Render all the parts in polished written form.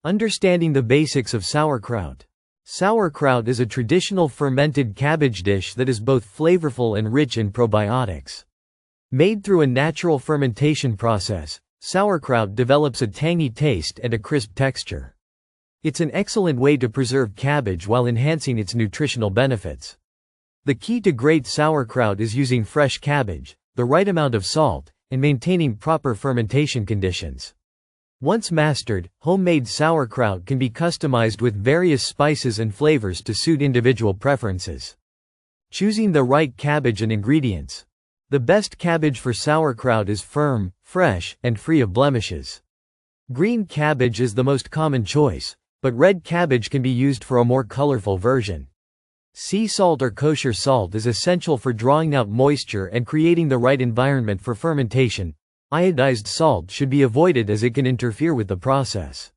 Understanding the basics of sauerkraut. Sauerkraut is a traditional fermented cabbage dish that is both flavorful and rich in probiotics. Made through a natural fermentation process, sauerkraut develops a tangy taste and a crisp texture. It's an excellent way to preserve cabbage while enhancing its nutritional benefits. The key to great sauerkraut is using fresh cabbage, the right amount of salt, and maintaining proper fermentation conditions. Once mastered, homemade sauerkraut can be customized with various spices and flavors to suit individual preferences. Choosing the right cabbage and ingredients. The best cabbage for sauerkraut is firm, fresh, and free of blemishes. Green cabbage is the most common choice, but red cabbage can be used for a more colorful version. Sea salt or kosher salt is essential for drawing out moisture and creating the right environment for fermentation. Iodized salt should be avoided as it can interfere with the process.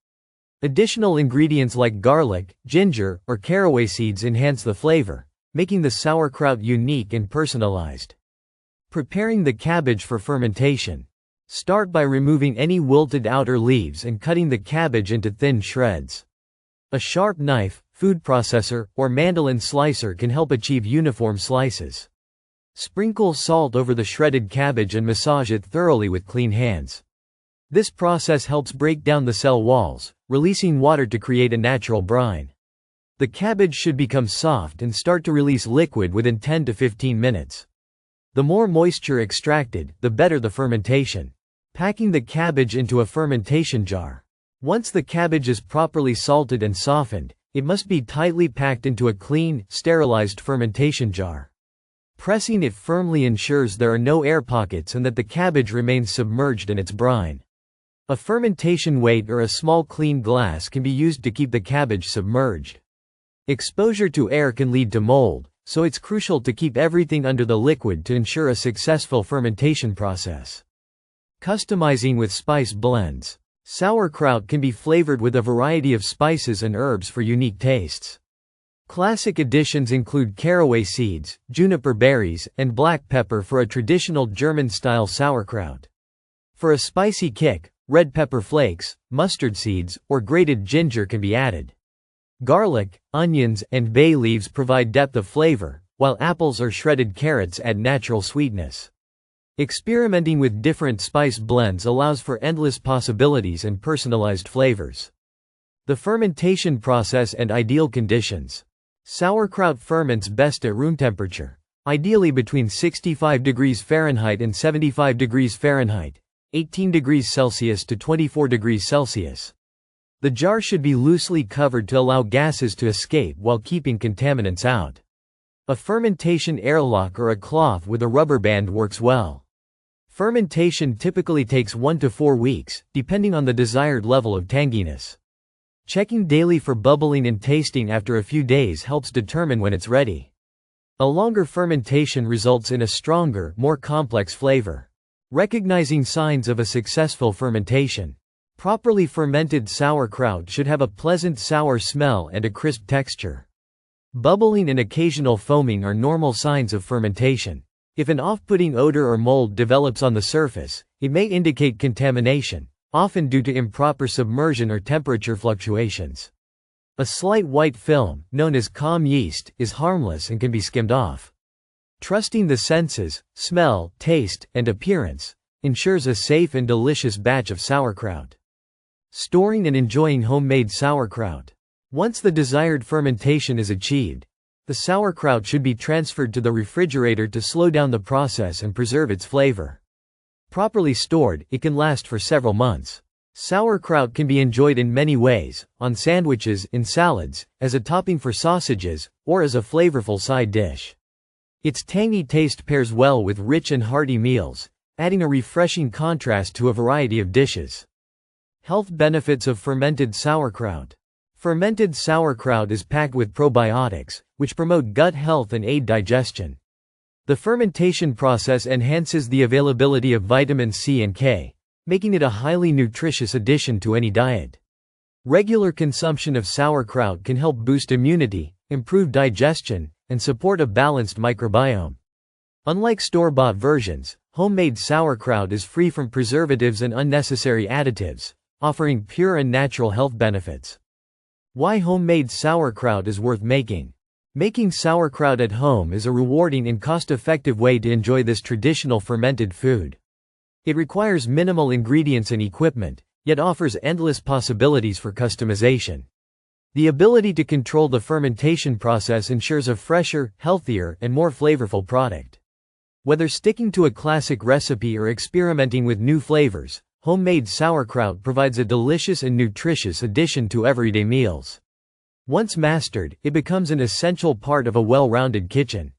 Additional ingredients like garlic, ginger, or caraway seeds enhance the flavor, making the sauerkraut unique and personalized. Preparing the cabbage for fermentation. Start by removing any wilted outer leaves and cutting the cabbage into thin shreds. A sharp knife, food processor, or mandolin slicer can help achieve uniform slices. Sprinkle salt over the shredded cabbage and massage it thoroughly with clean hands. This process helps break down the cell walls, releasing water to create a natural brine. The cabbage should become soft and start to release liquid within 10 to 15 minutes. The more moisture extracted, the better the fermentation. Packing the cabbage into a fermentation jar. Once the cabbage is properly salted and softened, it must be tightly packed into a clean, sterilized fermentation jar. Pressing it firmly ensures there are no air pockets and that the cabbage remains submerged in its brine. A fermentation weight or a small clean glass can be used to keep the cabbage submerged. Exposure to air can lead to mold, so it's crucial to keep everything under the liquid to ensure a successful fermentation process. Customizing with spice blends. Sauerkraut can be flavored with a variety of spices and herbs for unique tastes. Classic additions include caraway seeds, juniper berries, and black pepper for a traditional German-style sauerkraut. For a spicy kick, red pepper flakes, mustard seeds, or grated ginger can be added. Garlic, onions, and bay leaves provide depth of flavor, while apples or shredded carrots add natural sweetness. Experimenting with different spice blends allows for endless possibilities and personalized flavors. The fermentation process and ideal conditions. Sauerkraut ferments best at room temperature, ideally between 65 degrees Fahrenheit and 75 degrees Fahrenheit, 18 degrees Celsius to 24 degrees Celsius. The jar should be loosely covered to allow gases to escape while keeping contaminants out. A fermentation airlock or a cloth with a rubber band works well. Fermentation typically takes 1 to 4 weeks, depending on the desired level of tanginess. Checking daily for bubbling and tasting after a few days helps determine when it's ready. A longer fermentation results in a stronger, more complex flavor. Recognizing signs of a successful fermentation. Properly fermented sauerkraut should have a pleasant sour smell and a crisp texture. Bubbling and occasional foaming are normal signs of fermentation. If an off-putting odor or mold develops on the surface, it may indicate contamination, often due to improper submersion or temperature fluctuations. A slight white film, known as calm yeast, is harmless and can be skimmed off. Trusting the senses, smell, taste, and appearance, ensures a safe and delicious batch of sauerkraut. Storing and enjoying homemade sauerkraut. Once the desired fermentation is achieved, the sauerkraut should be transferred to the refrigerator to slow down the process and preserve its flavor. Properly stored, it can last for several months. Sauerkraut can be enjoyed in many ways, on sandwiches, in salads, as a topping for sausages, or as a flavorful side dish. Its tangy taste pairs well with rich and hearty meals, adding a refreshing contrast to a variety of dishes. Health benefits of fermented sauerkraut. Fermented sauerkraut is packed with probiotics, which promote gut health and aid digestion. The fermentation process enhances the availability of vitamins C and K, making it a highly nutritious addition to any diet. Regular consumption of sauerkraut can help boost immunity, improve digestion, and support a balanced microbiome. Unlike store-bought versions, homemade sauerkraut is free from preservatives and unnecessary additives, offering pure and natural health benefits. Why homemade sauerkraut is worth making. Making sauerkraut at home is a rewarding and cost-effective way to enjoy this traditional fermented food. It requires minimal ingredients and equipment, yet offers endless possibilities for customization. The ability to control the fermentation process ensures a fresher, healthier, and more flavorful product. Whether sticking to a classic recipe or experimenting with new flavors, homemade sauerkraut provides a delicious and nutritious addition to everyday meals. Once mastered, it becomes an essential part of a well-rounded kitchen.